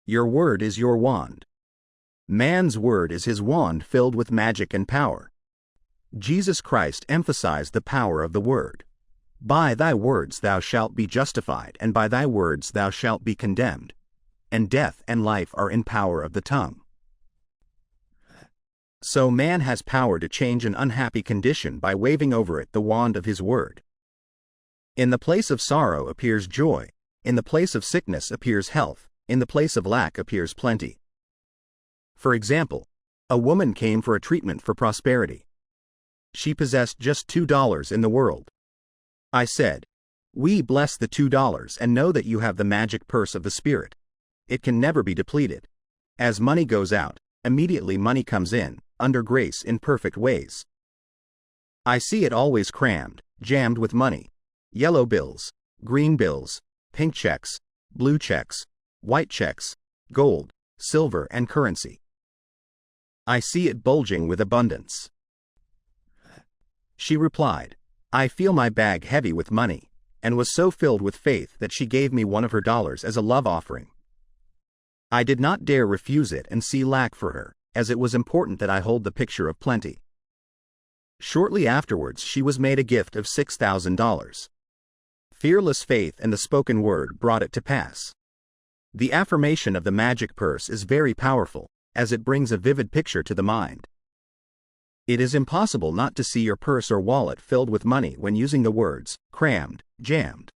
Your word is your wand. Man's word is his wand filled with magic and power. Jesus Christ emphasized the power of the word. By thy words thou shalt be justified, and by thy words thou shalt be condemned. And death and life are in power of the tongue. So man has power to change an unhappy condition by waving over it the wand of his word. In the place of sorrow appears joy, in the place of sickness appears health, in the place of lack appears plenty. For example, a woman came for a treatment for prosperity. She possessed just $2 in the world. I said, "We bless the $2 and know that you have the magic purse of the Spirit. It can never be depleted. As money goes out, immediately money comes in, under grace in perfect ways. I see it always crammed, jammed with money. Yellow bills, green bills, pink checks, blue checks, white checks, gold, silver and currency. I see it bulging with abundance." She replied, "I feel my bag heavy with money," and was so filled with faith that she gave me one of her dollars as a love offering. I did not dare refuse it and see lack for her, as it was important that I hold the picture of plenty. Shortly afterwards she was made a gift of $6,000. Fearless faith and the spoken word brought it to pass. The affirmation of the magic purse is very powerful, as it brings a vivid picture to the mind. It is impossible not to see your purse or wallet filled with money when using the words, crammed, jammed.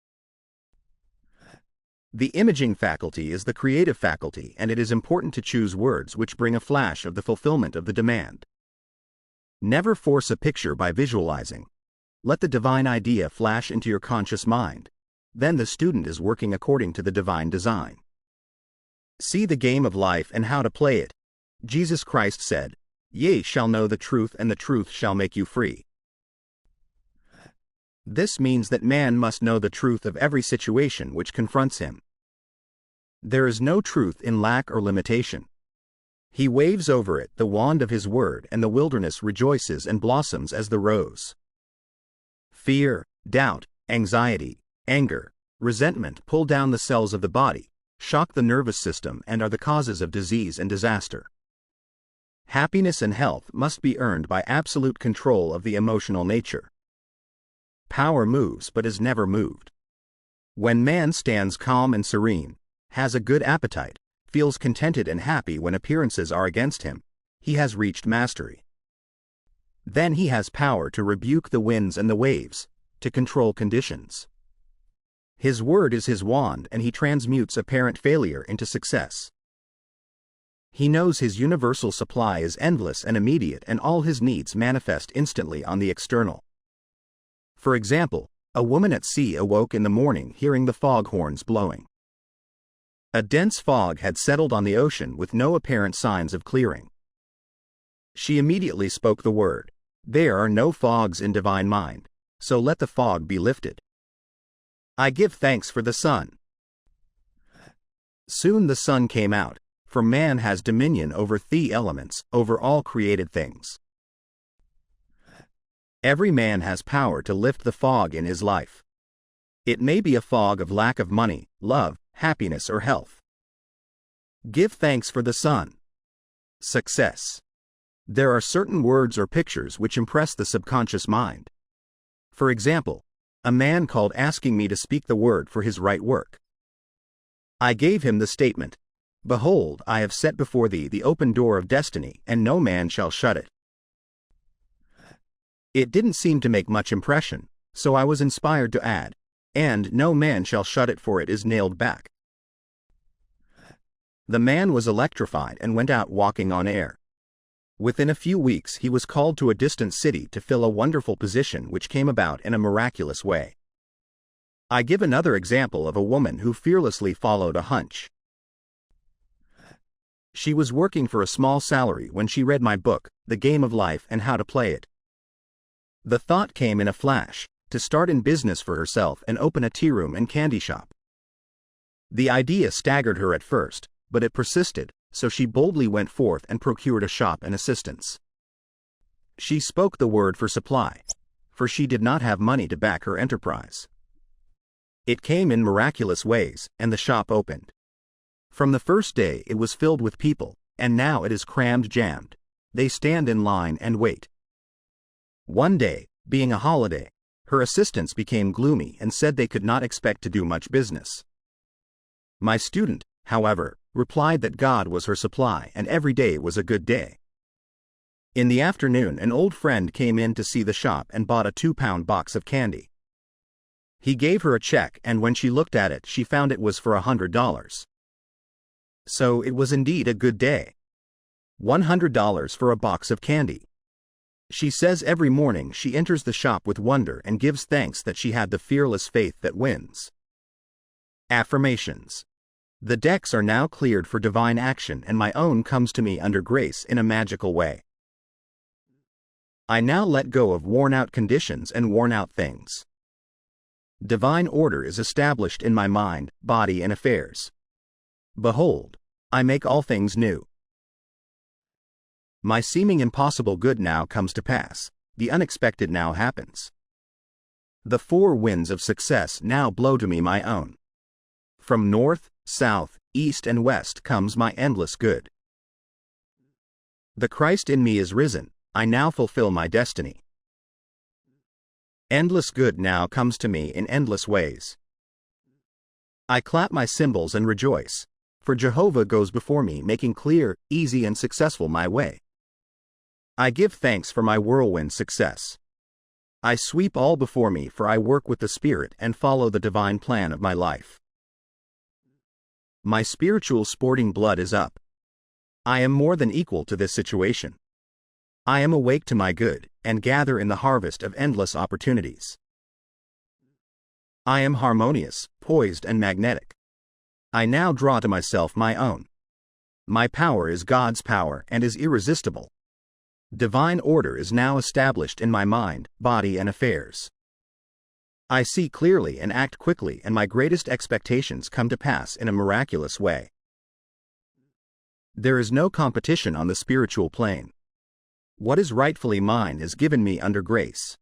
The imaging faculty is the creative faculty, and it is important to choose words which bring a flash of the fulfillment of the demand. Never force a picture by visualizing. Let the divine idea flash into your conscious mind. Then the student is working according to the divine design. See the game of life and how to play it. Jesus Christ said, "Ye shall know the truth, and the truth shall make you free." This means that man must know the truth of every situation which confronts him. There is no truth in lack or limitation. He waves over it the wand of his word, and the wilderness rejoices and blossoms as the rose. Fear, doubt, anxiety, anger, resentment pull down the cells of the body, shock the nervous system, and are the causes of disease and disaster. Happiness and health must be earned by absolute control of the emotional nature. Power moves but is never moved. When man stands calm and serene, has a good appetite, feels contented and happy when appearances are against him, he has reached mastery. Then he has power to rebuke the winds and the waves, to control conditions. His word is his wand, and he transmutes apparent failure into success. He knows his universal supply is endless and immediate, and all his needs manifest instantly on the external. For example, a woman at sea awoke in the morning hearing the fog horns blowing. A dense fog had settled on the ocean with no apparent signs of clearing. She immediately spoke the word, "There are no fogs in divine mind, so let the fog be lifted. I give thanks for the sun." Soon the sun came out, for man has dominion over the elements, over all created things. Every man has power to lift the fog in his life. It may be a fog of lack of money, love, happiness, or health. Give thanks for the sun. Success. There are certain words or pictures which impress the subconscious mind. For example, a man called asking me to speak the word for his right work. I gave him the statement, "Behold, I have set before thee the open door of destiny, and no man shall shut it." It didn't seem to make much impression, so I was inspired to add, "And no man shall shut it, for it is nailed back." The man was electrified and went out walking on air. Within a few weeks he was called to a distant city to fill a wonderful position which came about in a miraculous way. I give another example of a woman who fearlessly followed a hunch. She was working for a small salary when she read my book, The Game of Life and How to Play It. The thought came in a flash, to start in business for herself and open a tea room and candy shop. The idea staggered her at first, but it persisted, so she boldly went forth and procured a shop and assistants. She spoke the word for supply, for she did not have money to back her enterprise. It came in miraculous ways, and the shop opened. From the first day it was filled with people, and now it is crammed jammed. They stand in line and wait. One day, being a holiday, her assistants became gloomy and said they could not expect to do much business. My student, however, replied that God was her supply and every day was a good day. In the afternoon an old friend came in to see the shop and bought a 2-pound box of candy. He gave her a check, and when she looked at it she found it was for $100. So it was indeed a good day. $100 for a box of candy. She says every morning she enters the shop with wonder and gives thanks that she had the fearless faith that wins. Affirmations. The decks are now cleared for divine action, and my own comes to me under grace in a magical way. I now let go of worn-out conditions and worn-out things. Divine order is established in my mind, body, and affairs. Behold, I make all things new. My seeming impossible good now comes to pass, the unexpected now happens. The 4 winds of success now blow to me my own. From north, south, east, and west comes my endless good. The Christ in me is risen, I now fulfill my destiny. Endless good now comes to me in endless ways. I clap my cymbals and rejoice, for Jehovah goes before me, making clear, easy, and successful my way. I give thanks for my whirlwind success. I sweep all before me, for I work with the Spirit and follow the divine plan of my life. My spiritual sporting blood is up. I am more than equal to this situation. I am awake to my good, and gather in the harvest of endless opportunities. I am harmonious, poised, and magnetic. I now draw to myself my own. My power is God's power and is irresistible. Divine order is now established in my mind, body, and affairs. I see clearly and act quickly, and my greatest expectations come to pass in a miraculous way. There is no competition on the spiritual plane. What is rightfully mine is given me under grace.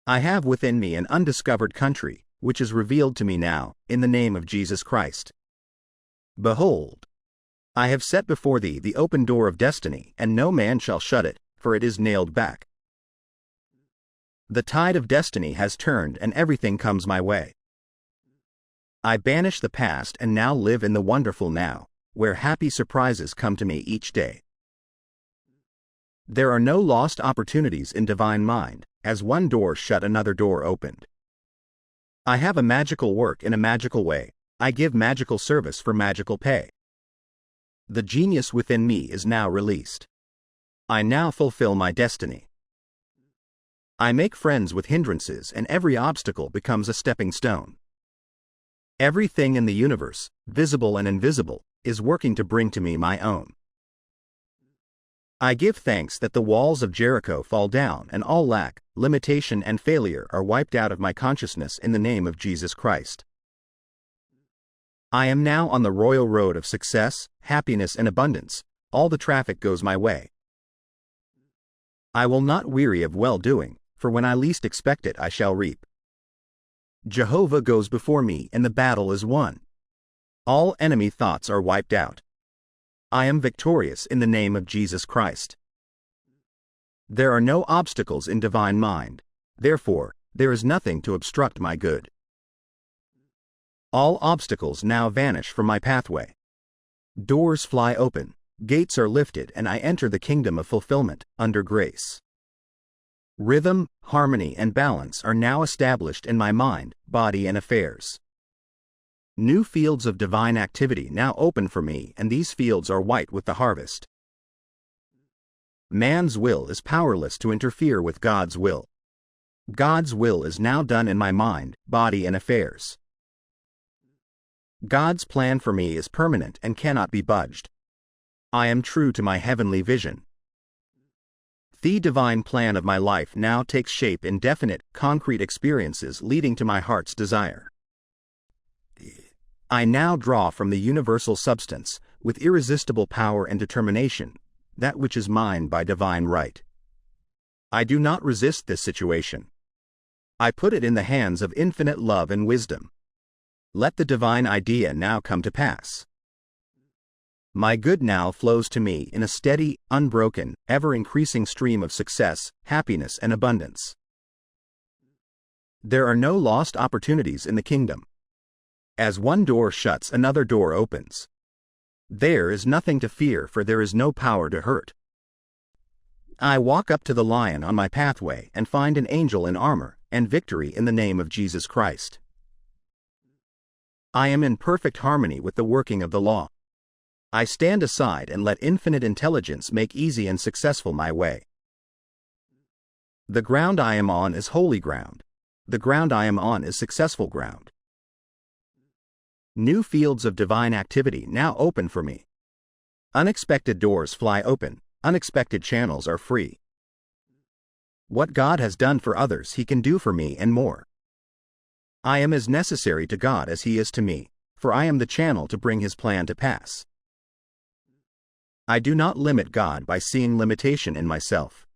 I have within me an undiscovered country, which is revealed to me now, in the name of Jesus Christ. Behold, I have set before thee the open door of destiny, and no man shall shut it, for it is nailed back. The tide of destiny has turned, and everything comes my way. I banish the past and now live in the wonderful now, where happy surprises come to me each day. There are no lost opportunities in divine mind, as one door shut another door opened. I have a magical work in a magical way, I give magical service for magical pay. The genius within me is now released. I now fulfill my destiny. I make friends with hindrances, and every obstacle becomes a stepping stone. Everything in the universe, visible and invisible, is working to bring to me my own. I give thanks that the walls of Jericho fall down, and all lack, limitation, and failure are wiped out of my consciousness in the name of Jesus Christ. I am now on the royal road of success, happiness, and abundance. All the traffic goes my way. I will not weary of well-doing, for when I least expect it I shall reap. Jehovah goes before me, and the battle is won. All enemy thoughts are wiped out. I am victorious in the name of Jesus Christ. There are no obstacles in divine mind, therefore, there is nothing to obstruct my good. All obstacles now vanish from my pathway. Doors fly open, gates are lifted, and I enter the kingdom of fulfillment, under grace. Rhythm, harmony, and balance are now established in my mind, body, and affairs. New fields of divine activity now open for me, and these fields are white with the harvest. Man's will is powerless to interfere with God's will. God's will is now done in my mind, body, and affairs. God's plan for me is permanent and cannot be budged. I am true to my heavenly vision. The divine plan of my life now takes shape in definite, concrete experiences leading to my heart's desire. I now draw from the universal substance, with irresistible power and determination, that which is mine by divine right. I do not resist this situation. I put it in the hands of infinite love and wisdom. Let the divine idea now come to pass. My good now flows to me in a steady, unbroken, ever-increasing stream of success, happiness, and abundance. There are no lost opportunities in the kingdom. As one door shuts, another door opens. There is nothing to fear, for there is no power to hurt. I walk up to the lion on my pathway and find an angel in armor and victory in the name of Jesus Christ. I am in perfect harmony with the working of the law. I stand aside and let infinite intelligence make easy and successful my way. The ground I am on is holy ground. The ground I am on is successful ground. New fields of divine activity now open for me. Unexpected doors fly open, unexpected channels are free. What God has done for others, He can do for me and more. I am as necessary to God as He is to me, for I am the channel to bring His plan to pass. I do not limit God by seeing limitation in myself.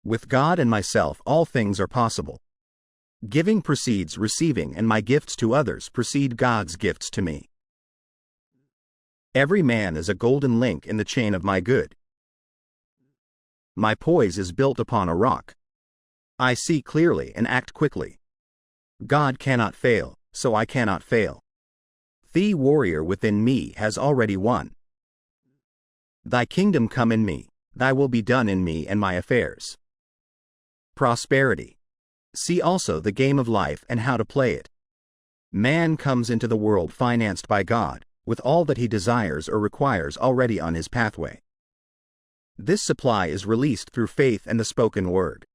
With God and myself, all things are possible. Giving precedes receiving, and my gifts to others precede God's gifts to me. Every man is a golden link in the chain of my good. My poise is built upon a rock. I see clearly and act quickly. God cannot fail, so I cannot fail. The warrior within me has already won. Thy kingdom come in me, thy will be done in me and my affairs. Prosperity. See also the game of life and how to play it. Man comes into the world financed by God, with all that he desires or requires already on his pathway. This supply is released through faith and the spoken word.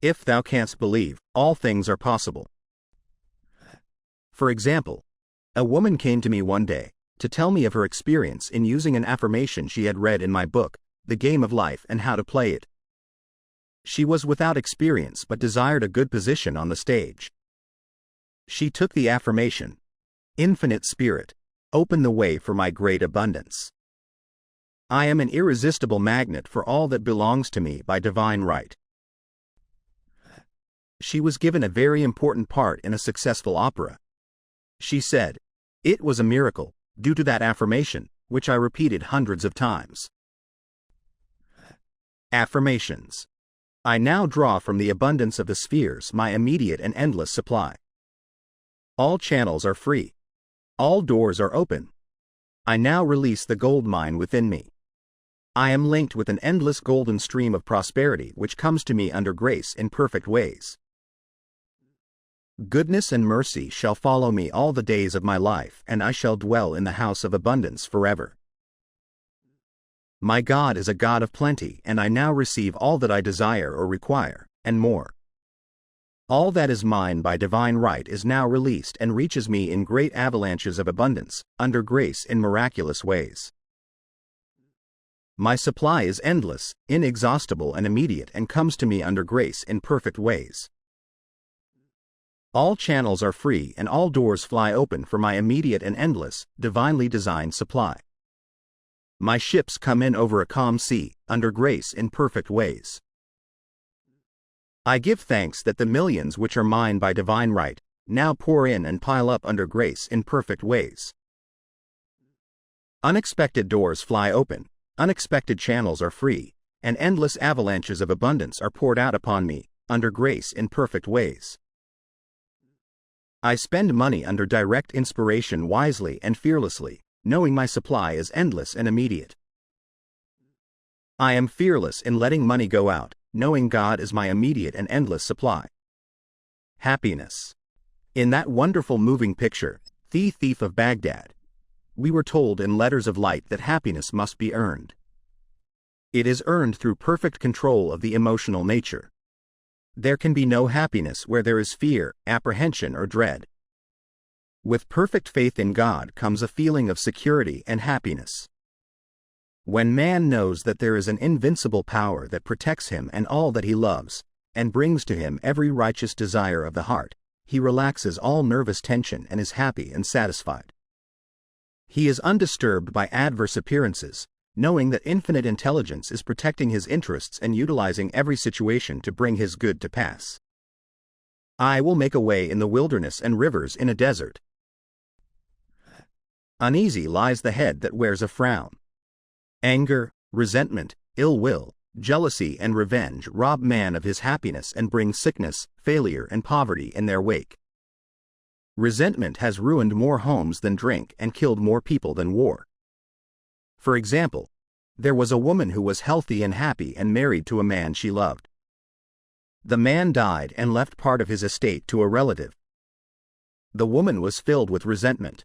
If thou canst believe, all things are possible. For example, a woman came to me one day to tell me of her experience in using an affirmation she had read in my book, The Game of Life and How to Play It. She was without experience but desired a good position on the stage. She took the affirmation, "Infinite Spirit, open the way for my great abundance. I am an irresistible magnet for all that belongs to me by divine right." She was given a very important part in a successful opera. She said, "It was a miracle, due to that affirmation, which I repeated hundreds of times." Affirmations. I now draw from the abundance of the spheres my immediate and endless supply. All channels are free. All doors are open. I now release the gold mine within me. I am linked with an endless golden stream of prosperity which comes to me under grace in perfect ways. Goodness and mercy shall follow me all the days of my life, and I shall dwell in the house of abundance forever. My God is a God of plenty, and I now receive all that I desire or require, and more. All that is mine by divine right is now released and reaches me in great avalanches of abundance, under grace in miraculous ways. My supply is endless, inexhaustible and immediate, and comes to me under grace in perfect ways. All channels are free and all doors fly open for my immediate and endless, divinely designed supply. My ships come in over a calm sea, under grace in perfect ways. I give thanks that the millions which are mine by divine right, now pour in and pile up under grace in perfect ways. Unexpected doors fly open, unexpected channels are free, and endless avalanches of abundance are poured out upon me, under grace in perfect ways. I spend money under direct inspiration wisely and fearlessly, knowing my supply is endless and immediate. I am fearless in letting money go out, knowing God is my immediate and endless supply. Happiness. In that wonderful moving picture, The Thief of Baghdad, we were told in letters of light that happiness must be earned. It is earned through perfect control of the emotional nature. There can be no happiness where there is fear, apprehension, or dread. With perfect faith in God comes a feeling of security and happiness. When man knows that there is an invincible power that protects him and all that he loves, and brings to him every righteous desire of the heart, he relaxes all nervous tension and is happy and satisfied. He is undisturbed by adverse appearances, knowing that infinite intelligence is protecting his interests and utilizing every situation to bring his good to pass. I will make a way in the wilderness and rivers in a desert. Uneasy lies the head that wears a frown. Anger, resentment, ill will, jealousy, and revenge rob man of his happiness and bring sickness, failure, and poverty in their wake. Resentment has ruined more homes than drink and killed more people than war. For example, there was a woman who was healthy and happy and married to a man she loved. The man died and left part of his estate to a relative. The woman was filled with resentment.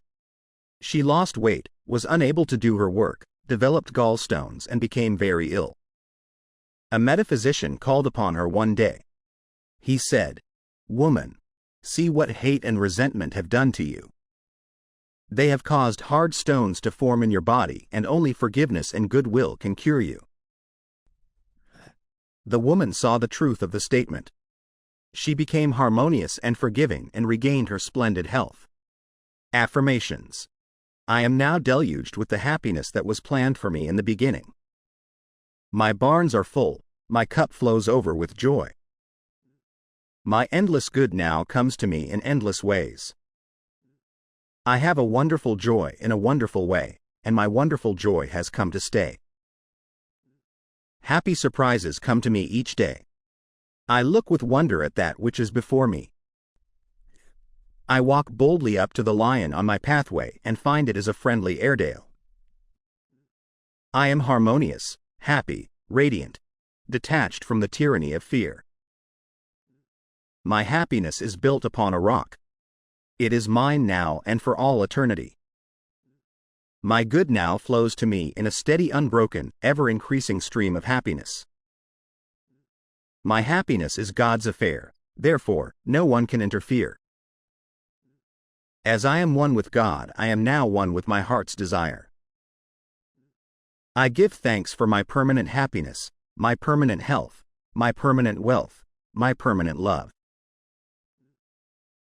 She lost weight, was unable to do her work, developed gallstones, and became very ill. A metaphysician called upon her one day. He said, "Woman, see what hate and resentment have done to you. They have caused hard stones to form in your body, and only forgiveness and goodwill can cure you." The woman saw the truth of the statement. She became harmonious and forgiving and regained her splendid health. Affirmations. I am now deluged with the happiness that was planned for me in the beginning. My barns are full, my cup flows over with joy. My endless good now comes to me in endless ways. I have a wonderful joy in a wonderful way, and my wonderful joy has come to stay. Happy surprises come to me each day. I look with wonder at that which is before me. I walk boldly up to the lion on my pathway and find it is a friendly Airedale. I am harmonious, happy, radiant, detached from the tyranny of fear. My happiness is built upon a rock. It is mine now and for all eternity. My good now flows to me in a steady, unbroken, ever-increasing stream of happiness. My happiness is God's affair, therefore, no one can interfere. As I am one with God, I am now one with my heart's desire. I give thanks for my permanent happiness, my permanent health, my permanent wealth, my permanent love.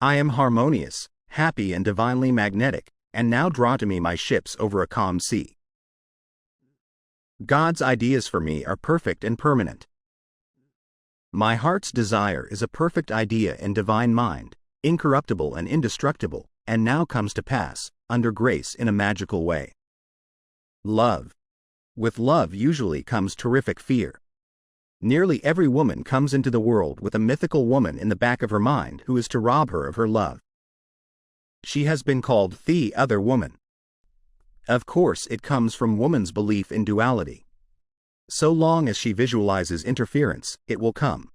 I am harmonious, happy, and divinely magnetic, and now draw to me my ships over a calm sea. God's ideas for me are perfect and permanent. My heart's desire is a perfect idea in divine mind, incorruptible and indestructible, and now comes to pass, under grace in a magical way. Love. With love usually comes terrific fear. Nearly every woman comes into the world with a mythical woman in the back of her mind who is to rob her of her love. She has been called the other woman. Of course, it comes from woman's belief in duality. So long as she visualizes interference, it will come.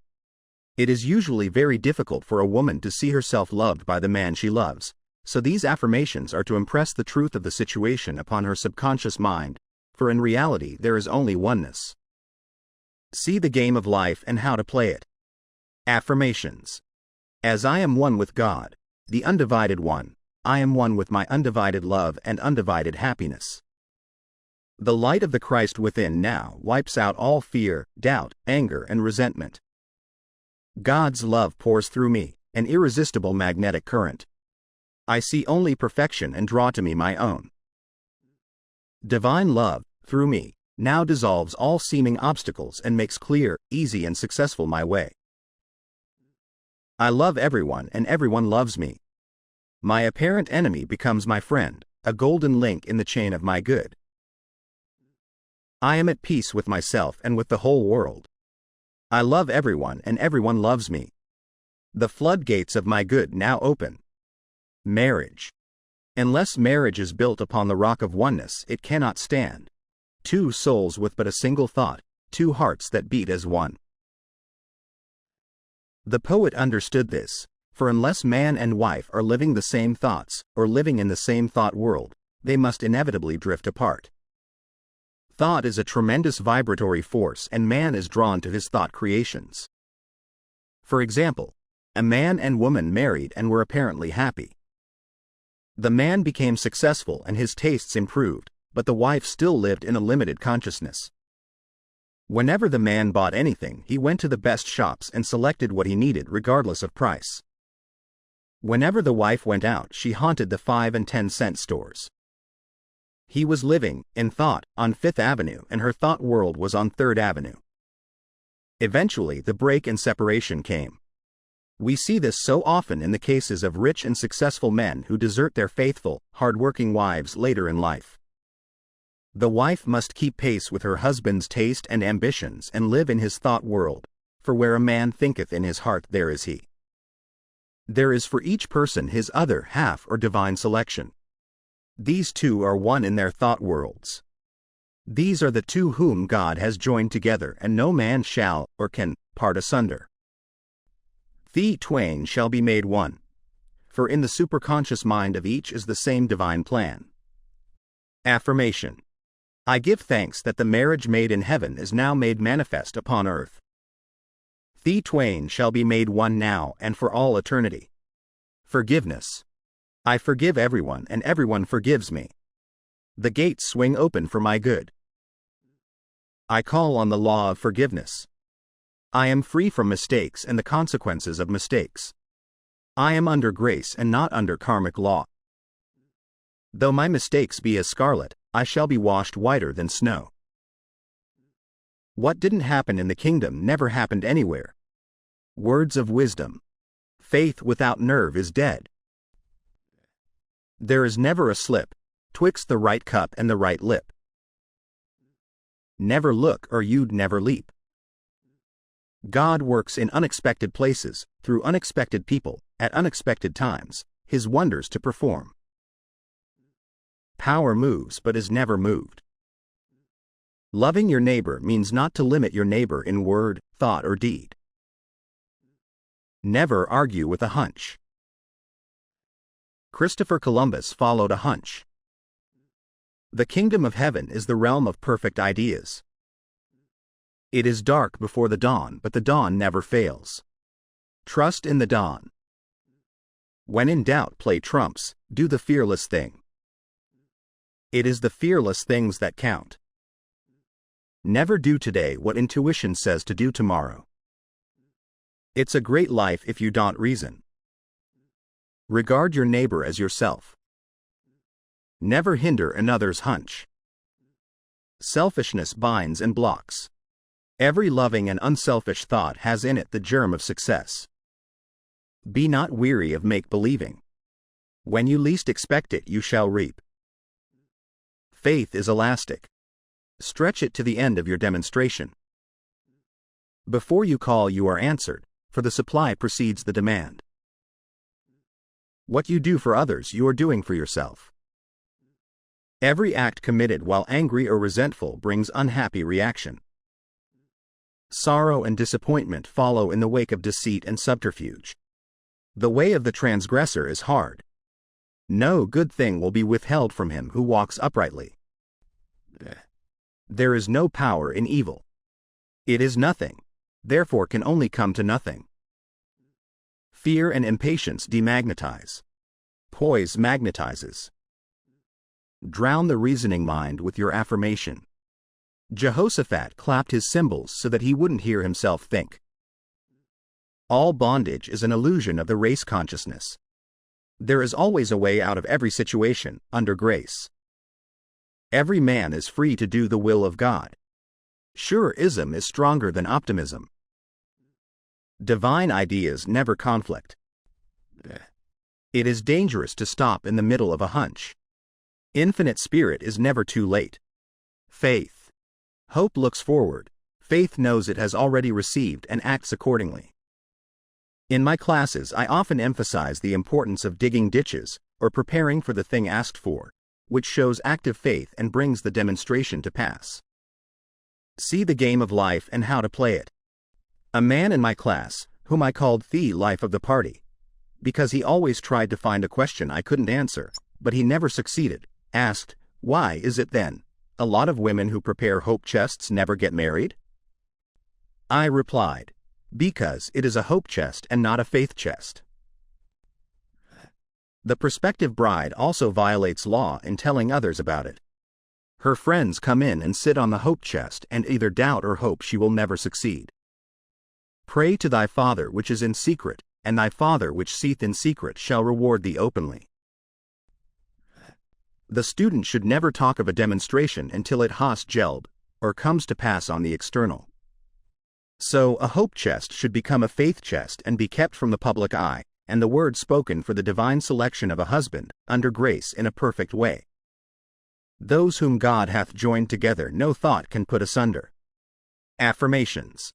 It is usually very difficult for a woman to see herself loved by the man she loves, so these affirmations are to impress the truth of the situation upon her subconscious mind, for in reality there is only oneness. See the game of life and how to play it. Affirmations. As I am one with God, the undivided one, I am one with my undivided love and undivided happiness. The light of the Christ within now wipes out all fear, doubt, anger, and resentment. God's love pours through me, an irresistible magnetic current. I see only perfection and draw to me my own. Divine love, through me, now dissolves all seeming obstacles and makes clear, easy, and successful my way. I love everyone and everyone loves me. My apparent enemy becomes my friend, a golden link in the chain of my good. I am at peace with myself and with the whole world. I love everyone and everyone loves me. The floodgates of my good now open. Marriage. Unless marriage is built upon the rock of oneness, it cannot stand. Two souls with but a single thought, two hearts that beat as one. The poet understood this, for unless man and wife are living the same thoughts, or living in the same thought world, they must inevitably drift apart. Thought is a tremendous vibratory force, and man is drawn to his thought creations. For example, a man and woman married and were apparently happy. The man became successful and his tastes improved, but the wife still lived in a limited consciousness. Whenever the man bought anything, he went to the best shops and selected what he needed regardless of price. Whenever the wife went out, she haunted the 5 and 10 cent stores. He was living, in thought, on 5th Avenue and her thought world was on 3rd Avenue. Eventually the break and separation came. We see this so often in the cases of rich and successful men who desert their faithful, hard-working wives later in life. The wife must keep pace with her husband's taste and ambitions and live in his thought world, for where a man thinketh in his heart there is he. There is for each person his other half or divine selection. These two are one in their thought worlds. These are the two whom God has joined together, and no man shall or can part asunder. The twain shall be made one, for in the superconscious mind of each is the same divine plan. Affirmation. I give thanks that the marriage made in heaven is now made manifest upon earth. The twain shall be made one now and for all eternity. Forgiveness. I forgive everyone and everyone forgives me. The gates swing open for my good. I call on the law of forgiveness. I am free from mistakes and the consequences of mistakes. I am under grace and not under karmic law. Though my mistakes be as scarlet, I shall be washed whiter than snow. What didn't happen in the kingdom never happened anywhere. Words of wisdom. Faith without nerve is dead. There is never a slip, twixt the right cup and the right lip. Never look or you'd never leap. God works in unexpected places, through unexpected people, at unexpected times, his wonders to perform. Power moves but is never moved. Loving your neighbor means not to limit your neighbor in word, thought, or deed. Never argue with a hunch. Christopher Columbus followed a hunch. The kingdom of heaven is the realm of perfect ideas. It is dark before the dawn, but the dawn never fails. Trust in the dawn. When in doubt, play trumps, do the fearless thing. It is the fearless things that count. Never do today what intuition says to do tomorrow. It's a great life if you don't reason. Regard your neighbor as yourself. Never hinder another's hunch. Selfishness binds and blocks. Every loving and unselfish thought has in it the germ of success. Be not weary of make-believing. When you least expect it, you shall reap. Faith is elastic. Stretch it to the end of your demonstration. Before you call, you are answered, for the supply precedes the demand. What you do for others, you are doing for yourself. Every act committed while angry or resentful brings unhappy reaction. Sorrow and disappointment follow in the wake of deceit and subterfuge. The way of the transgressor is hard. No good thing will be withheld from him who walks uprightly. There is no power in evil. It is nothing, therefore can only come to nothing. Fear and impatience demagnetize. Poise magnetizes. Drown the reasoning mind with your affirmation. Jehoshaphat clapped his cymbals so that he wouldn't hear himself think. All bondage is an illusion of the race consciousness. There is always a way out of every situation, under grace. Every man is free to do the will of God. Sure-ism is stronger than optimism. Divine ideas never conflict. It is dangerous to stop in the middle of a hunch. Infinite spirit is never too late. Faith. Hope looks forward. Faith knows it has already received and acts accordingly. In my classes, I often emphasize the importance of digging ditches, or preparing for the thing asked for, which shows active faith and brings the demonstration to pass. See the game of life and how to play it. A man in my class, whom I called the life of the party, because he always tried to find a question I couldn't answer, but he never succeeded, asked, "Why is it then a lot of women who prepare hope chests never get married?" I replied, "Because it is a hope chest and not a faith chest." The prospective bride also violates law in telling others about it. Her friends come in and sit on the hope chest and either doubt or hope she will never succeed. Pray to thy Father which is in secret, and thy Father which seeth in secret shall reward thee openly. The student should never talk of a demonstration until it has gelled, or comes to pass on the external. So, a hope chest should become a faith chest and be kept from the public eye, and the word spoken for the divine selection of a husband, under grace in a perfect way. Those whom God hath joined together no thought can put asunder. Affirmations.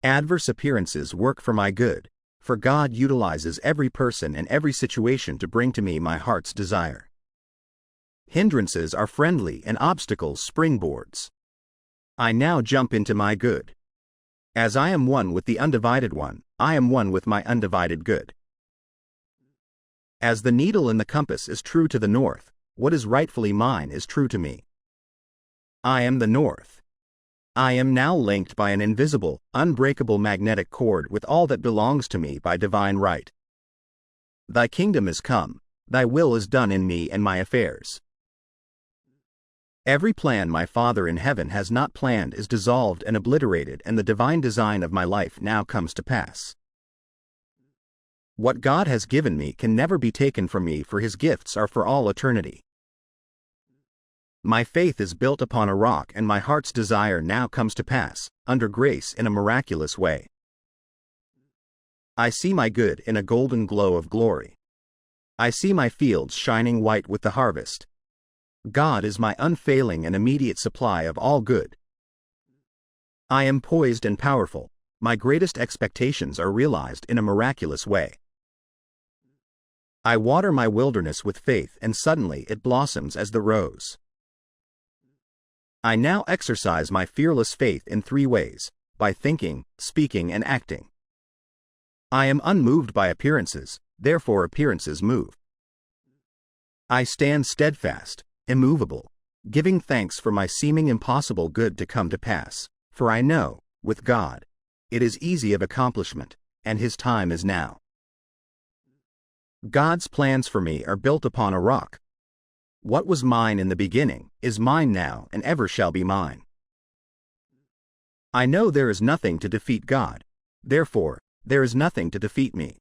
Adverse appearances work for my good, for God utilizes every person and every situation to bring to me my heart's desire. Hindrances are friendly and obstacles springboards. I now jump into my good. As I am one with the undivided one, I am one with my undivided good. As the needle in the compass is true to the north, what is rightfully mine is true to me. I am the north. I am now linked by an invisible, unbreakable magnetic cord with all that belongs to me by divine right. Thy kingdom is come, thy will is done in me and my affairs. Every plan my Father in heaven has not planned is dissolved and obliterated, and the divine design of my life now comes to pass. What God has given me can never be taken from me, for his gifts are for all eternity. My faith is built upon a rock, and my heart's desire now comes to pass, under grace in a miraculous way. I see my good in a golden glow of glory. I see my fields shining white with the harvest. God is my unfailing and immediate supply of all good. I am poised and powerful. My greatest expectations are realized in a miraculous way. I water my wilderness with faith, and suddenly it blossoms as the rose. I now exercise my fearless faith in 3 ways: by thinking, speaking, and acting. I am unmoved by appearances, therefore appearances move. I stand steadfast, immovable, giving thanks for my seeming impossible good to come to pass, for I know, with God, it is easy of accomplishment, and his time is now. God's plans for me are built upon a rock. What was mine in the beginning is mine now and ever shall be mine. I know there is nothing to defeat God, therefore, there is nothing to defeat me.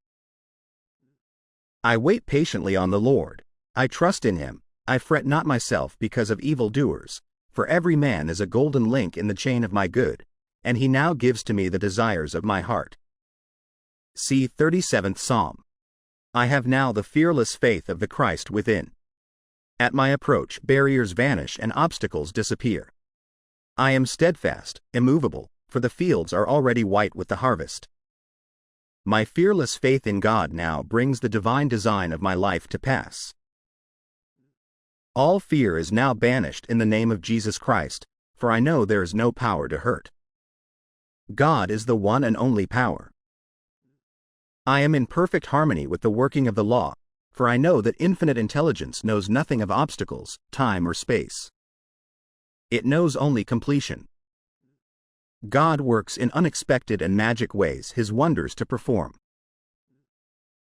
I wait patiently on the Lord, I trust in him, I fret not myself because of evildoers, for every man is a golden link in the chain of my good, and he now gives to me the desires of my heart. See 37th Psalm. I have now the fearless faith of the Christ within. At my approach, barriers vanish and obstacles disappear. I am steadfast, immovable, for the fields are already white with the harvest. My fearless faith in God now brings the divine design of my life to pass. All fear is now banished in the name of Jesus Christ, for I know there is no power to hurt. God is the one and only power. I am in perfect harmony with the working of the law, for I know that infinite intelligence knows nothing of obstacles, time or space. It knows only completion. God works in unexpected and magic ways his wonders to perform.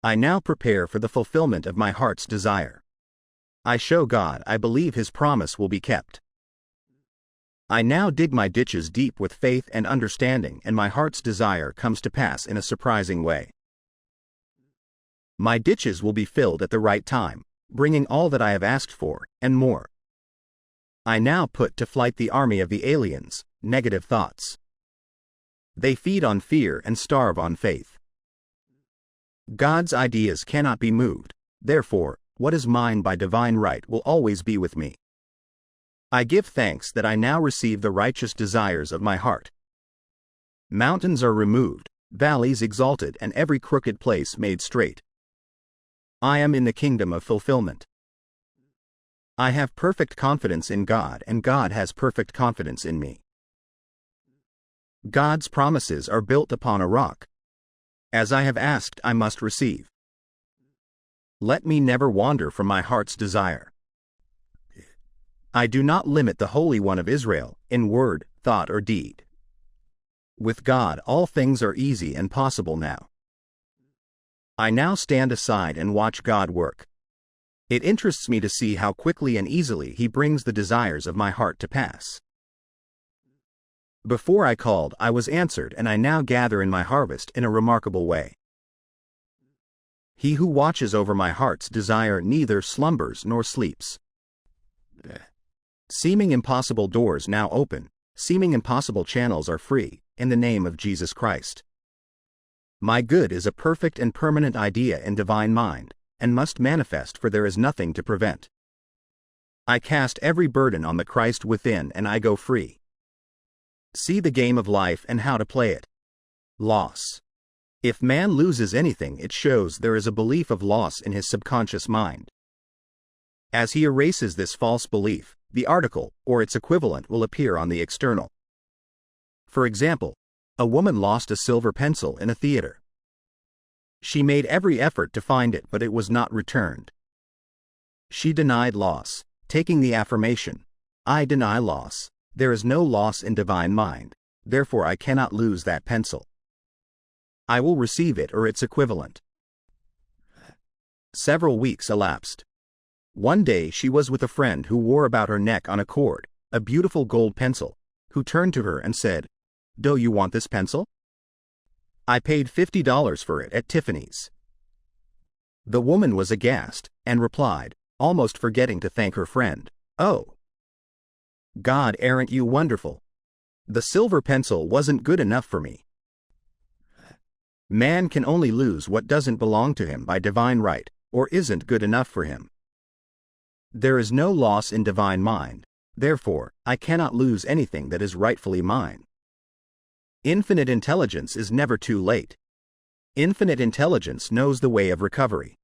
I now prepare for the fulfillment of my heart's desire. I show God I believe his promise will be kept. I now dig my ditches deep with faith and understanding, and my heart's desire comes to pass in a surprising way. My ditches will be filled at the right time, bringing all that I have asked for, and more. I now put to flight the army of the aliens, negative thoughts. They feed on fear and starve on faith. God's ideas cannot be moved, therefore, what is mine by divine right will always be with me. I give thanks that I now receive the righteous desires of my heart. Mountains are removed, valleys exalted, and every crooked place made straight. I am in the kingdom of fulfillment. I have perfect confidence in God, and God has perfect confidence in me. God's promises are built upon a rock. As I have asked, I must receive. Let me never wander from my heart's desire. I do not limit the Holy One of Israel, in word, thought, or deed. With God, all things are easy and possible now. I now stand aside and watch God work. It interests me to see how quickly and easily he brings the desires of my heart to pass. Before I called, I was answered, and I now gather in my harvest in a remarkable way. He who watches over my heart's desire neither slumbers nor sleeps. Seeming impossible doors now open, seeming impossible channels are free, in the name of Jesus Christ. My good is a perfect and permanent idea in divine mind, and must manifest, for there is nothing to prevent. I cast every burden on the Christ within and I go free. See the game of life and how to play it. Loss. If man loses anything, it shows there is a belief of loss in his subconscious mind. As he erases this false belief, the article, or its equivalent, will appear on the external. For example, a woman lost a silver pencil in a theater. She made every effort to find it, but it was not returned. She denied loss, taking the affirmation, I deny loss. There is no loss in divine mind, therefore I cannot lose that pencil. I will receive it or its equivalent. Several weeks elapsed. One day she was with a friend who wore about her neck on a cord a beautiful gold pencil, who turned to her and said, "Do you want this pencil? I paid $50 for it at Tiffany's." The woman was aghast, and replied, almost forgetting to thank her friend, "Oh, God, aren't you wonderful? The silver pencil wasn't good enough for me." Man can only lose what doesn't belong to him by divine right, or isn't good enough for him. There is no loss in divine mind, therefore, I cannot lose anything that is rightfully mine. Infinite intelligence is never too late. Infinite intelligence knows the way of recovery.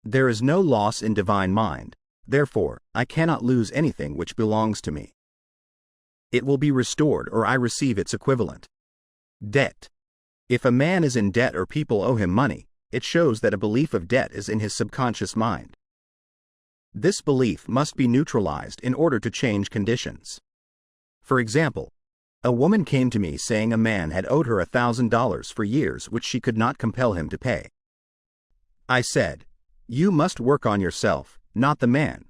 There is no loss in divine mind, therefore, I cannot lose anything which belongs to me. It will be restored or I receive its equivalent. Debt. If a man is in debt or people owe him money, it shows that a belief of debt is in his subconscious mind. This belief must be neutralized in order to change conditions. For example, a woman came to me saying a man had owed her $1,000 for years which she could not compel him to pay. I said, "You must work on yourself, not the man,"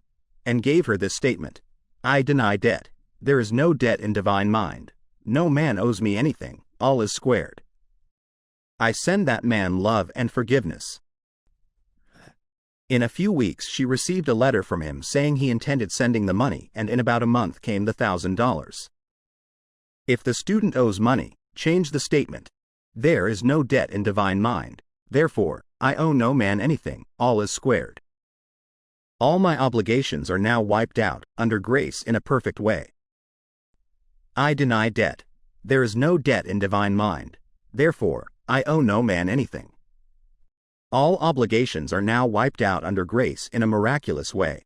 and gave her this statement, I deny debt. There is no debt in divine mind. No man owes me anything, all is squared. I send that man love and forgiveness. In a few weeks she received a letter from him saying he intended sending the money, and in about a month came the $1,000. If the student owes money, change the statement, there is no debt in divine mind, therefore, I owe no man anything, all is squared. All my obligations are now wiped out, under grace in a perfect way. I deny debt. There is no debt in divine mind, therefore, I owe no man anything. All obligations are now wiped out under grace in a miraculous way.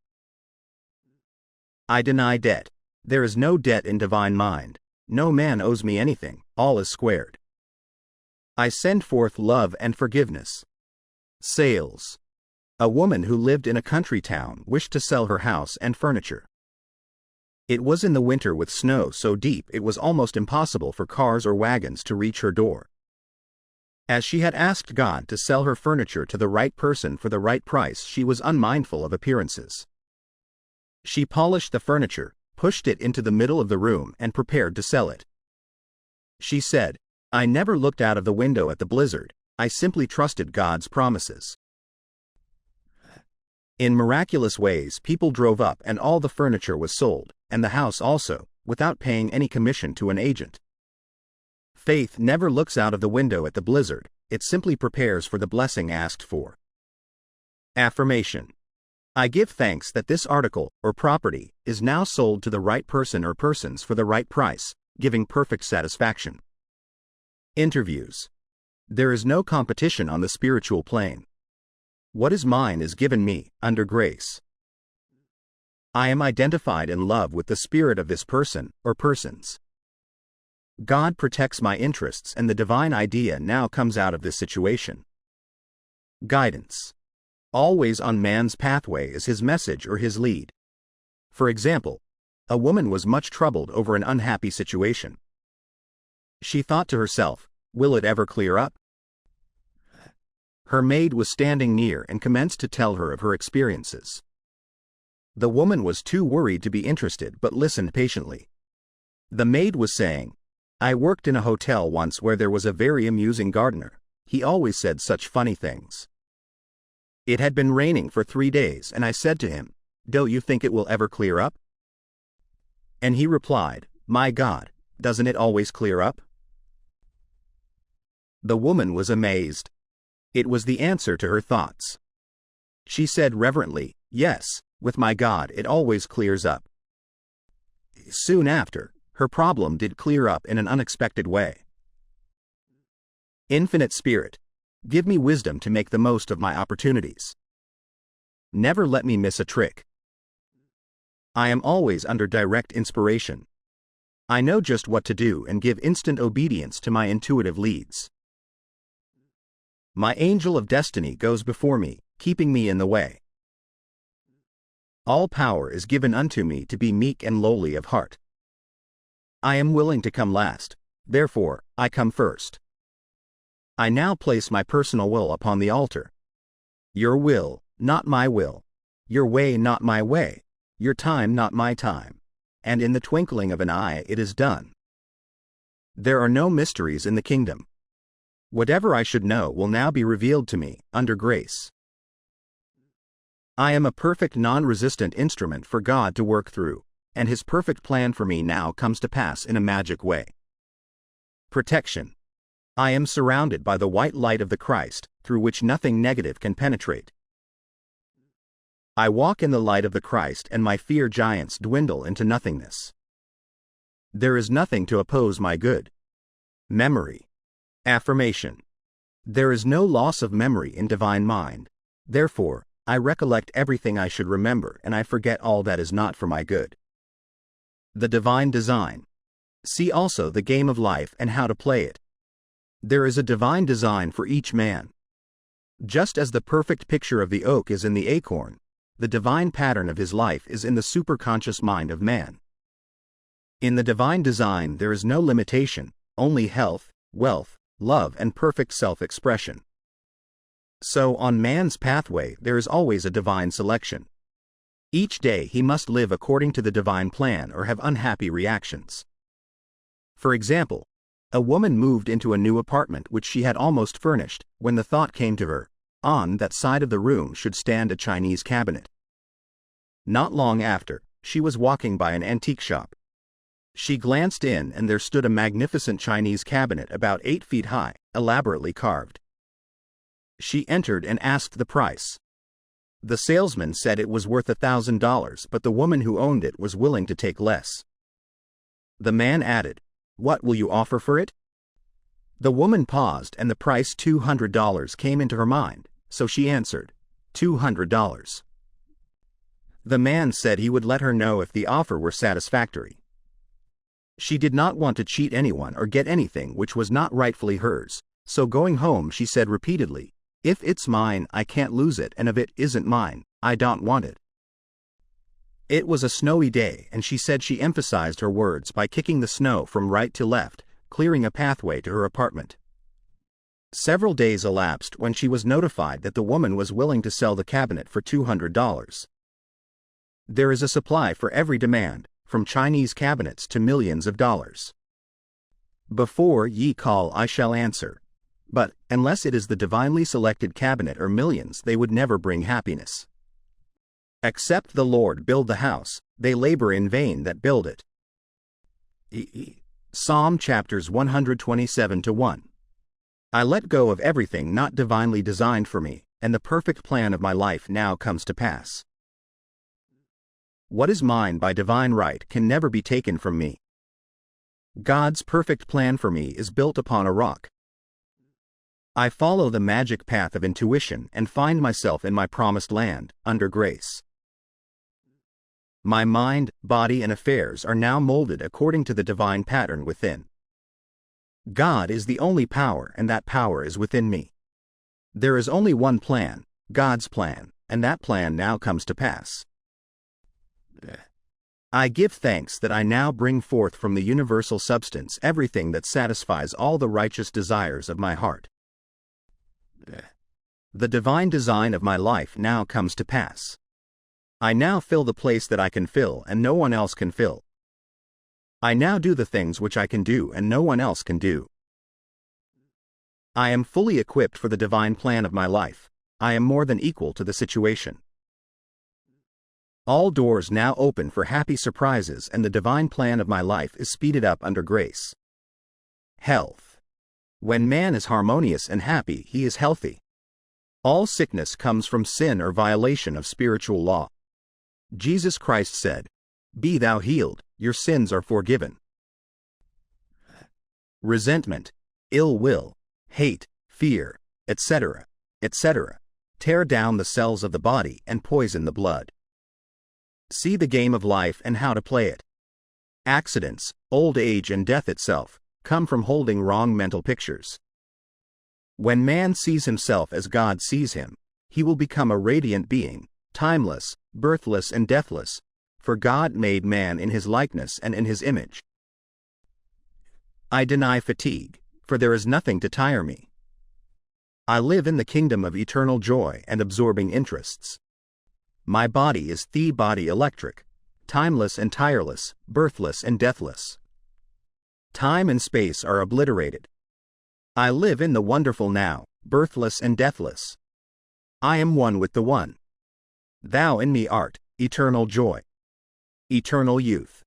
I deny debt. There is no debt in divine mind. No man owes me anything, all is squared. I send forth love and forgiveness. Sales. A woman who lived in a country town wished to sell her house and furniture. It was in the winter with snow so deep it was almost impossible for cars or wagons to reach her door. As she had asked God to sell her furniture to the right person for the right price, she was unmindful of appearances. She polished the furniture, pushed it into the middle of the room, and prepared to sell it. She said, I never looked out of the window at the blizzard, I simply trusted God's promises. In miraculous ways, people drove up and all the furniture was sold, and the house also, without paying any commission to an agent. Faith never looks out of the window at the blizzard, it simply prepares for the blessing asked for. Affirmation. I give thanks that this article, or property, is now sold to the right person or persons for the right price, giving perfect satisfaction. Interviews. There is no competition on the spiritual plane. What is mine is given me, under grace. I am identified in love with the spirit of this person, or persons. God protects my interests and the divine idea now comes out of this situation. Guidance. Always on man's pathway is his message or his lead. For example, a woman was much troubled over an unhappy situation. She thought to herself, will it ever clear up? Her maid was standing near and commenced to tell her of her experiences. The woman was too worried to be interested but listened patiently. The maid was saying, I worked in a hotel once where there was a very amusing gardener. He always said such funny things. It had been raining for 3 days and I said to him, do you think it will ever clear up? And he replied, my God, Doesn't it always clear up?" The woman was amazed. It was the answer to her thoughts. She said reverently, "Yes, with my God it always clears up." Soon after, her problem did clear up in an unexpected way. Infinite Spirit, give me wisdom to make the most of my opportunities. Never let me miss a trick. I am always under direct inspiration. I know just what to do and give instant obedience to my intuitive leads. My angel of destiny goes before me, keeping me in the way. All power is given unto me to be meek and lowly of heart. I am willing to come last, therefore, I come first. I now place my personal will upon the altar. Your will, not my will. Your way, not my way. Your time, not my time. And in the twinkling of an eye it is done. There are no mysteries in the kingdom. Whatever I should know will now be revealed to me, under grace. I am a perfect non-resistant instrument for God to work through, and His perfect plan for me now comes to pass in a magic way. Protection. I am surrounded by the white light of the Christ, through which nothing negative can penetrate. I walk in the light of the Christ and my fear giants dwindle into nothingness. There is nothing to oppose my good. Memory. Affirmation. There is no loss of memory in divine mind. Therefore, I recollect everything I should remember and I forget all that is not for my good. The divine design. See also the game of life and how to play it. There is a divine design for each man. Just as the perfect picture of the oak is in the acorn, the divine pattern of his life is in the superconscious mind of man. In the divine design there is no limitation, only health, wealth, love and perfect self-expression. So on man's pathway there is always a divine selection. Each day he must live according to the divine plan or have unhappy reactions. For example, a woman moved into a new apartment which she had almost furnished, when the thought came to her, on that side of the room should stand a Chinese cabinet. Not long after, she was walking by an antique shop. She glanced in and there stood a magnificent Chinese cabinet about 8 feet high, elaborately carved. She entered and asked the price. The salesman said it was worth $1,000, but the woman who owned it was willing to take less. The man added, "What will you offer for it?" The woman paused and the price $200 came into her mind, so she answered, $200. The man said he would let her know if the offer were satisfactory. She did not want to cheat anyone or get anything which was not rightfully hers, so going home she said repeatedly, "If it's mine, I can't lose it, and if it isn't mine, I don't want it." It was a snowy day and she said she emphasized her words by kicking the snow from right to left, clearing a pathway to her apartment. Several days elapsed when she was notified that the woman was willing to sell the cabinet for $200. There is a supply for every demand, from Chinese cabinets to millions of dollars. Before ye call I shall answer. But, unless it is the divinely selected cabinet or millions, they would never bring happiness. Except the Lord build the house, they labor in vain that build it. Psalm chapters 127-1. I let go of everything not divinely designed for me, and the perfect plan of my life now comes to pass. What is mine by divine right can never be taken from me. God's perfect plan for me is built upon a rock. I follow the magic path of intuition and find myself in my promised land, under grace. My mind, body, and affairs are now molded according to the divine pattern within. God is the only power, and that power is within me. There is only one plan, God's plan, and that plan now comes to pass. I give thanks that I now bring forth from the universal substance everything that satisfies all the righteous desires of my heart. The divine design of my life now comes to pass. I now fill the place that I can fill and no one else can fill. I now do the things which I can do and no one else can do. I am fully equipped for the divine plan of my life. I am more than equal to the situation. All doors now open for happy surprises, and the divine plan of my life is speeded up under grace. Health. When man is harmonious and happy, he is healthy. All sickness comes from sin or violation of spiritual law. Jesus Christ said, "Be thou healed, your sins are forgiven." Resentment, ill will, hate, fear, etc., etc., tear down the cells of the body and poison the blood. See the game of life and how to play it. Accidents, old age and death itself, come from holding wrong mental pictures. When man sees himself as God sees him, he will become a radiant being, timeless, birthless and deathless, for God made man in his likeness and in his image. I deny fatigue, for there is nothing to tire me. I live in the kingdom of eternal joy and absorbing interests. My body is the body electric, timeless and tireless, birthless and deathless. Time and space are obliterated. I live in the wonderful now, birthless and deathless. I am one with the One. Thou in me art, eternal joy, eternal youth,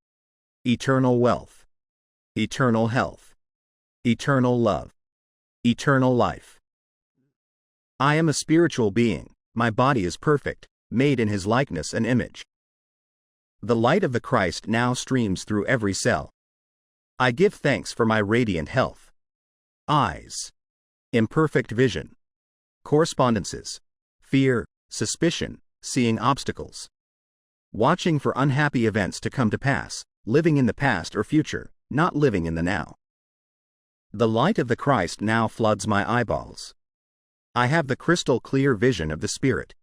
eternal wealth, eternal health, eternal love, eternal life. I am a spiritual being, my body is perfect, made in his likeness and image. The light of the Christ now streams through every cell. I give thanks for my radiant health. Eyes. Imperfect vision. Correspondences. Fear, suspicion, seeing obstacles. Watching for unhappy events to come to pass, living in the past or future, not living in the now. The light of the Christ now floods my eyeballs. I have the crystal clear vision of the Spirit.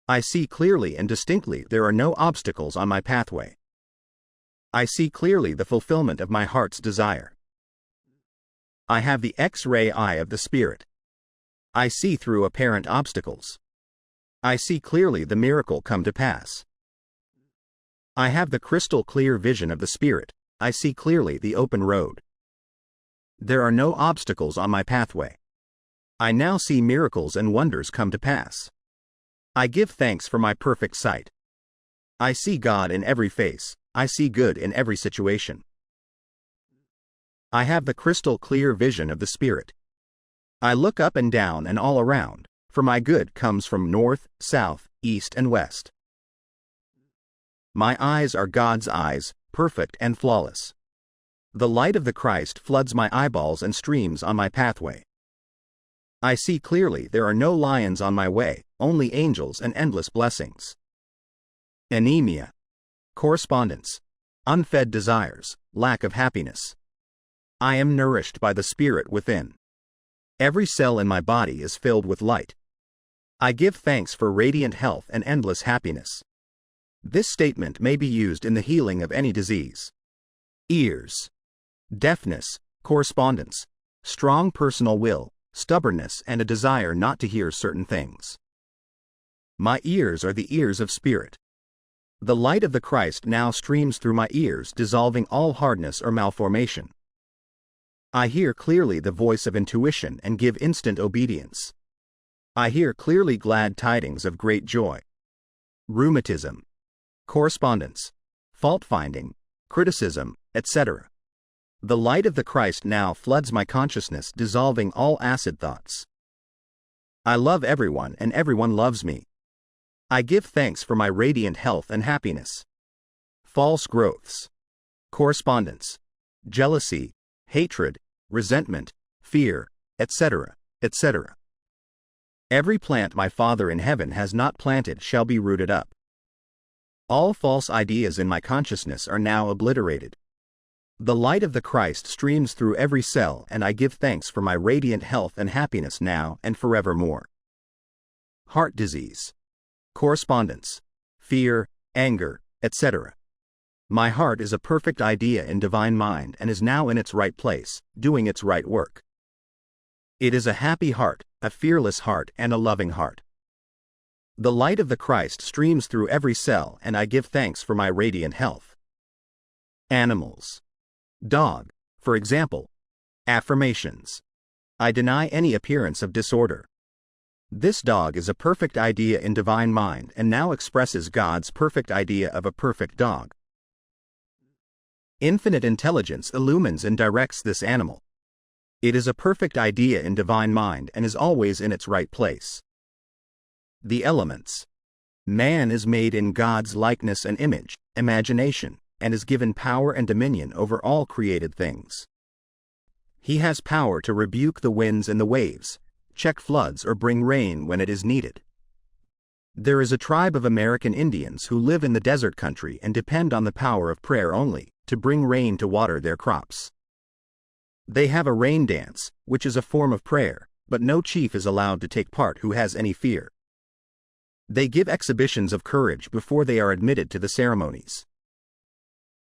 I see clearly and distinctly there are no obstacles on my pathway. I see clearly the fulfillment of my heart's desire. I have the X-ray eye of the Spirit. I see through apparent obstacles. I see clearly the miracle come to pass. I have the crystal clear vision of the Spirit. I see clearly the open road. There are no obstacles on my pathway. I now see miracles and wonders come to pass. I give thanks for my perfect sight. I see God in every face. I see good in every situation. I have the crystal clear vision of the Spirit. I look up and down and all around, for my good comes from north, south, east and west. My eyes are God's eyes, perfect and flawless. The light of the Christ floods my eyeballs and streams on my pathway. I see clearly there are no lions on my way, only angels and endless blessings. Anemia. Correspondence. Unfed desires, lack of happiness. I am nourished by the Spirit within. Every cell in my body is filled with light. I give thanks for radiant health and endless happiness. This statement may be used in the healing of any disease. Ears. Deafness, correspondence, strong personal will, stubbornness and a desire not to hear certain things. My ears are the ears of Spirit. The light of the Christ now streams through my ears, dissolving all hardness or malformation. I hear clearly the voice of intuition and give instant obedience. I hear clearly glad tidings of great joy. Rheumatism. Correspondence, fault-finding, criticism, etc. The light of the Christ now floods my consciousness, dissolving all acid thoughts. I love everyone and everyone loves me. I give thanks for my radiant health and happiness. False growths. Correspondence, jealousy, hatred, resentment, fear, etc., etc. Every plant my Father in heaven has not planted shall be rooted up. All false ideas in my consciousness are now obliterated. The light of the Christ streams through every cell, and I give thanks for my radiant health and happiness now and forevermore. Heart disease. Correspondence, fear, anger, etc. My heart is a perfect idea in divine mind and is now in its right place, doing its right work. It is a happy heart, a fearless heart, and a loving heart. The light of the Christ streams through every cell, and I give thanks for my radiant health. Animals. Dog, for example. Affirmations. I deny any appearance of disorder. This dog is a perfect idea in divine mind and now expresses God's perfect idea of a perfect dog. Infinite intelligence illumines and directs this animal. It is a perfect idea in divine mind and is always in its right place. The elements. Man is made in God's likeness and image, imagination, and is given power and dominion over all created things. He has power to rebuke the winds and the waves, check floods or bring rain when it is needed. There is a tribe of American Indians who live in the desert country and depend on the power of prayer only to bring rain to water their crops. They have a rain dance, which is a form of prayer, but no chief is allowed to take part who has any fear. They give exhibitions of courage before they are admitted to the ceremonies.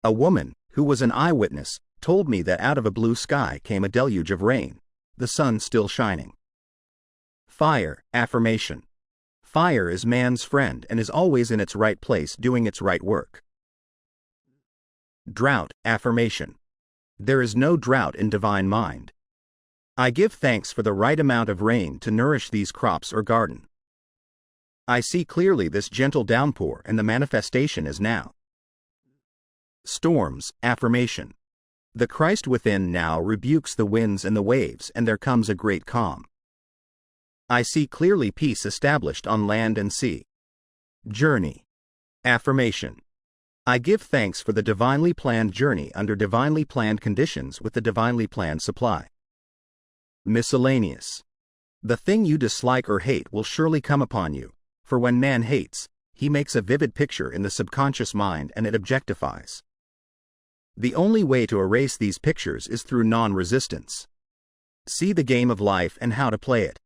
A woman, who was an eyewitness, told me that out of a blue sky came a deluge of rain, the sun still shining. Fire, affirmation. Fire is man's friend and is always in its right place doing its right work. Drought, affirmation. There is no drought in divine mind. I give thanks for the right amount of rain to nourish these crops or garden. I see clearly this gentle downpour and the manifestation is now. Storms, affirmation. The Christ within now rebukes the winds and the waves and there comes a great calm. I see clearly peace established on land and sea. Journey. Affirmation. I give thanks for the divinely planned journey under divinely planned conditions with the divinely planned supply. Miscellaneous. The thing you dislike or hate will surely come upon you, for when man hates, he makes a vivid picture in the subconscious mind and it objectifies. The only way to erase these pictures is through non-resistance. See the game of life and how to play it.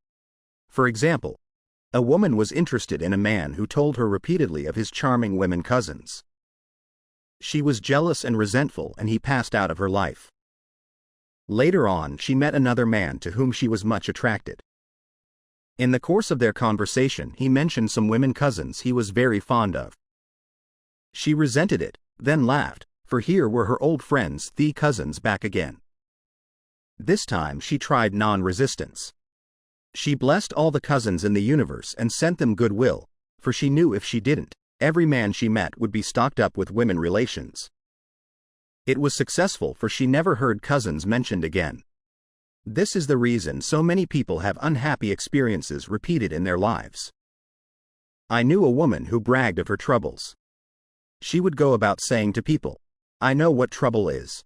For example, a woman was interested in a man who told her repeatedly of his charming women cousins. She was jealous and resentful and he passed out of her life. Later on, she met another man to whom she was much attracted. In the course of their conversation, he mentioned some women cousins he was very fond of. She resented it, then laughed, for here were her old friends, the cousins, back again. This time she tried non-resistance. She blessed all the cousins in the universe and sent them goodwill, for she knew if she didn't, every man she met would be stocked up with women relations. It was successful for she never heard cousins mentioned again. This is the reason so many people have unhappy experiences repeated in their lives. I knew a woman who bragged of her troubles. She would go about saying to people, "I know what trouble is,"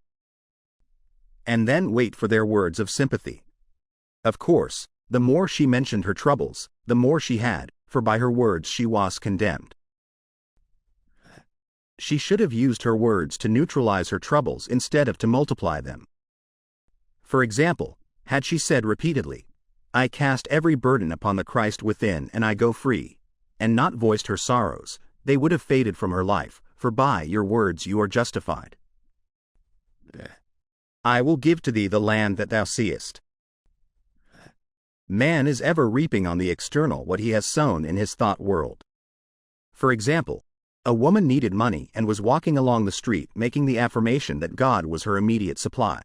and then wait for their words of sympathy. Of course, the more she mentioned her troubles, the more she had, for by her words she was condemned. She should have used her words to neutralize her troubles instead of to multiply them. For example, had she said repeatedly, "I cast every burden upon the Christ within and I go free," and not voiced her sorrows, they would have faded from her life, for by your words you are justified. I will give to thee the land that thou seest. Man is ever reaping on the external what he has sown in his thought world. For example, a woman needed money and was walking along the street making the affirmation that God was her immediate supply.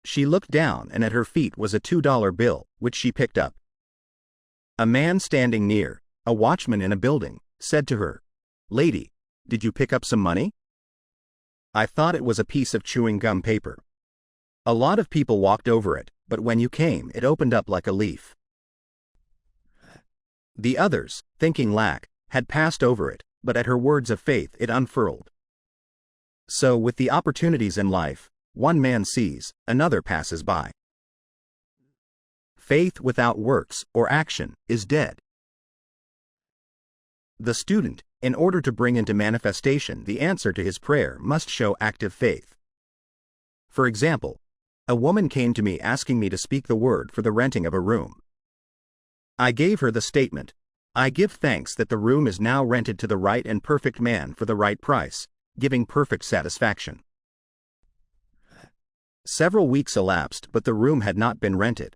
She looked down and at her feet was a $2 bill, which she picked up. A man standing near, a watchman in a building, said to her, "Lady, did you pick up some money?" I thought it was a piece of chewing gum paper. A lot of people walked over it, but when you came, it opened up like a leaf. The others, thinking lack, had passed over it, but at her words of faith it unfurled. So with the opportunities in life, one man sees, another passes by. Faith without works or action is dead. The student, in order to bring into manifestation the answer to his prayer, must show active faith. For example, a woman came to me asking me to speak the word for the renting of a room. I gave her the statement, "I give thanks that the room is now rented to the right and perfect man for the right price, giving perfect satisfaction." Several weeks elapsed, but the room had not been rented.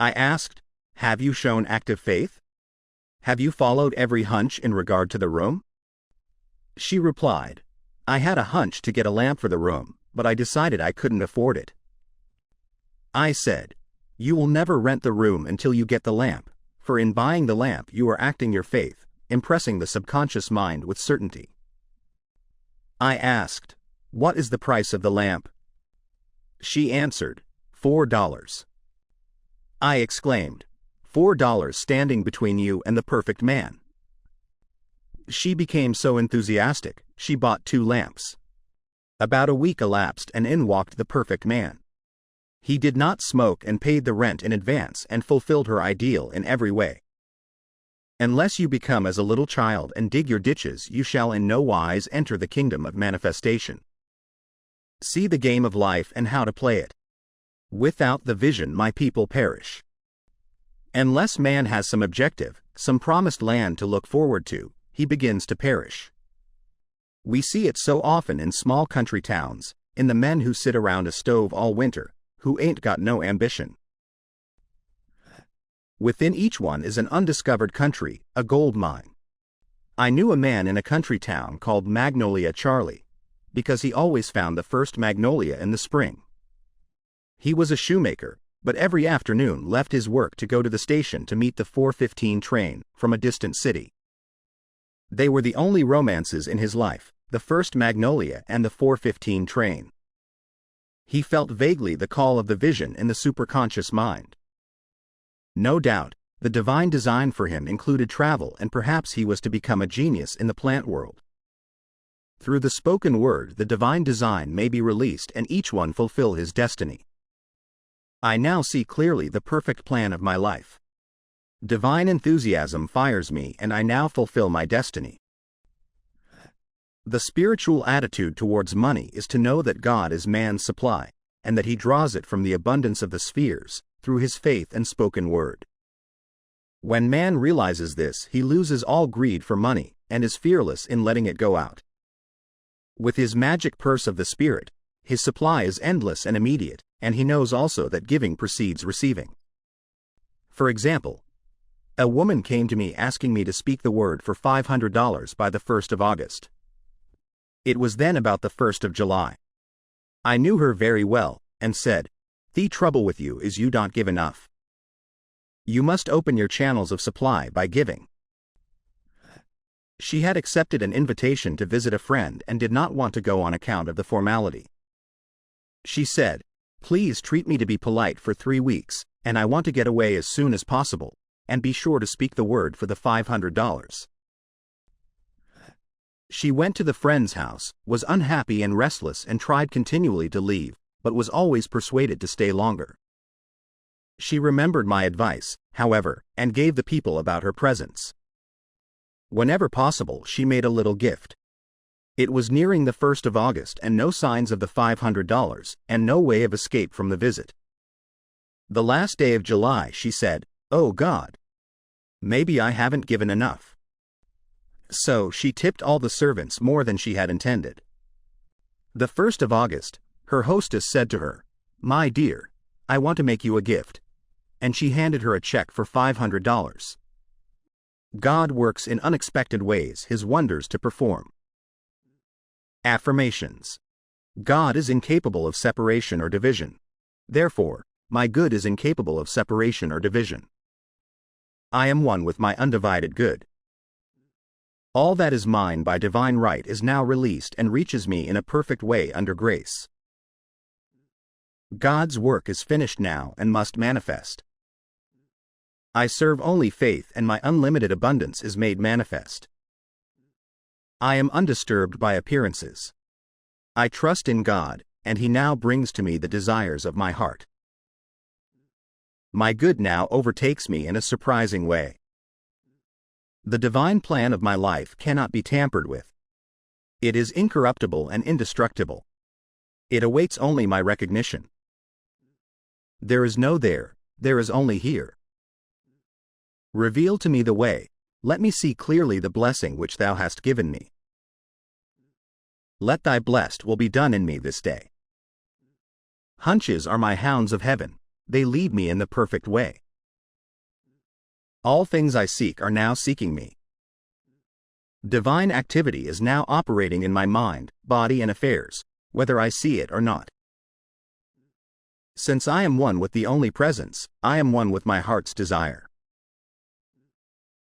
I asked, "Have you shown active faith? Have you followed every hunch in regard to the room?" She replied, "I had a hunch to get a lamp for the room, but I decided I couldn't afford it." I said, "You will never rent the room until you get the lamp, for in buying the lamp you are acting your faith, impressing the subconscious mind with certainty. I asked, "What is the price of the lamp?" She answered, $4. I exclaimed, $4 standing between you and the perfect man. She became so enthusiastic, she bought 2 lamps. About a week elapsed and in walked the perfect man. He did not smoke and paid the rent in advance and fulfilled her ideal in every way. Unless you become as a little child and dig your ditches, you shall in no wise enter the kingdom of manifestation. See the game of life and how to play it. Without the vision my people perish. Unless man has some objective, some promised land to look forward to, he begins to perish. We see it so often in small country towns, in the men who sit around a stove all winter, who ain't got no ambition. Within each one is an undiscovered country, a gold mine. I knew a man in a country town called Magnolia Charlie, because he always found the first magnolia in the spring. He was a shoemaker, but every afternoon left his work to go to the station to meet the 4:15 train from a distant city. They were the only romances in his life, the first magnolia and the 4:15 train. He felt vaguely the call of the vision in the superconscious mind. No doubt, the divine design for him included travel, and perhaps he was to become a genius in the plant world. Through the spoken word, the divine design may be released and each one fulfill his destiny. I now see clearly the perfect plan of my life. Divine enthusiasm fires me and I now fulfill my destiny. The spiritual attitude towards money is to know that God is man's supply, and that he draws it from the abundance of the spheres, through his faith and spoken word. When man realizes this, he loses all greed for money, and is fearless in letting it go out. With his magic purse of the spirit, his supply is endless and immediate, and he knows also that giving precedes receiving. For example, a woman came to me asking me to speak the word for $500 by the 1st of August. It was then about the 1st of July. I knew her very well, and said, "The trouble with you is you don't give enough. You must open your channels of supply by giving." She had accepted an invitation to visit a friend and did not want to go on account of the formality. She said, "Please treat me to be polite for 3 weeks, and I want to get away as soon as possible, and be sure to speak the word for the $500. She went to the friend's house, was unhappy and restless and tried continually to leave, but was always persuaded to stay longer. She remembered my advice, however, and gave the people about her presence. Whenever possible, she made a little gift. It was nearing the 1st of August and no signs of the $500, and no way of escape from the visit. The last day of July, she said, "Oh God, maybe I haven't given enough." So she tipped all the servants more than she had intended. The 1st of August, her hostess said to her, "My dear, I want to make you a gift," and she handed her a check for $500. God works in unexpected ways his wonders to perform. Affirmations. God is incapable of separation or division. Therefore, my good is incapable of separation or division. I am one with my undivided good. All that is mine by divine right is now released and reaches me in a perfect way under grace. God's work is finished now and must manifest. I serve only faith and my unlimited abundance is made manifest. I am undisturbed by appearances. I trust in God, and He now brings to me the desires of my heart. My good now overtakes me in a surprising way. The divine plan of my life cannot be tampered with. It is incorruptible and indestructible. It awaits only my recognition. There is no there is only here. Reveal to me the way, let me see clearly the blessing which thou hast given me. Let thy blessed will be done in me this day. Hunches are my hounds of heaven, they lead me in the perfect way. All things I seek are now seeking me. Divine activity is now operating in my mind, body and affairs, whether I see it or not. Since I am one with the only presence, I am one with my heart's desire.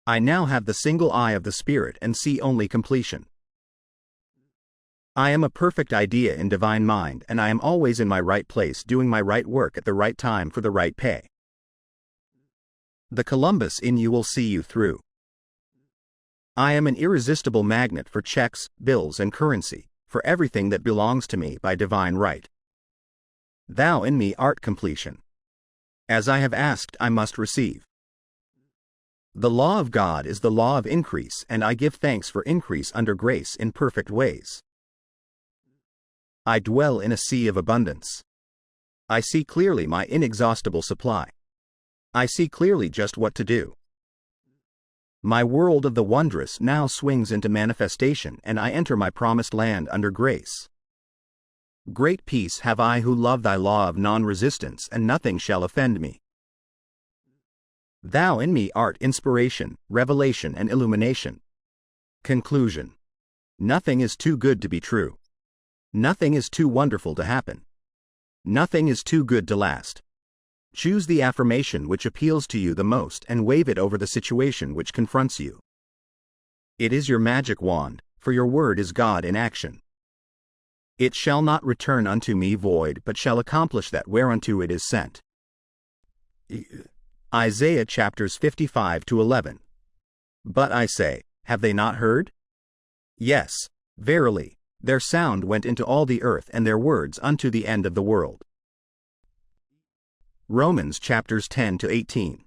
I now have the single eye of the Spirit and see only completion. I am a perfect idea in divine mind, and I am always in my right place doing my right work at the right time for the right pay. The Columbus in you will see you through. I am an irresistible magnet for checks, bills, and currency, for everything that belongs to me by divine right. Thou in me art completion. As I have asked, I must receive. The law of God is the law of increase, and I give thanks for increase under grace in perfect ways. I dwell in a sea of abundance. I see clearly my inexhaustible supply. I see clearly just what to do. My world of the wondrous now swings into manifestation, and I enter my promised land under grace. Great peace have I who love thy law of non-resistance, and nothing shall offend me. Thou in me art inspiration, revelation, and illumination. Conclusion. Nothing is too good to be true. Nothing is too wonderful to happen. Nothing is too good to last. Choose the affirmation which appeals to you the most and wave it over the situation which confronts you. It is your magic wand, for your word is God in action. It shall not return unto me void, but shall accomplish that whereunto it is sent. Isaiah chapters 55-11. But I say, have they not heard? Yes, verily, their sound went into all the earth, and their words unto the end of the world. Romans chapters 10-18.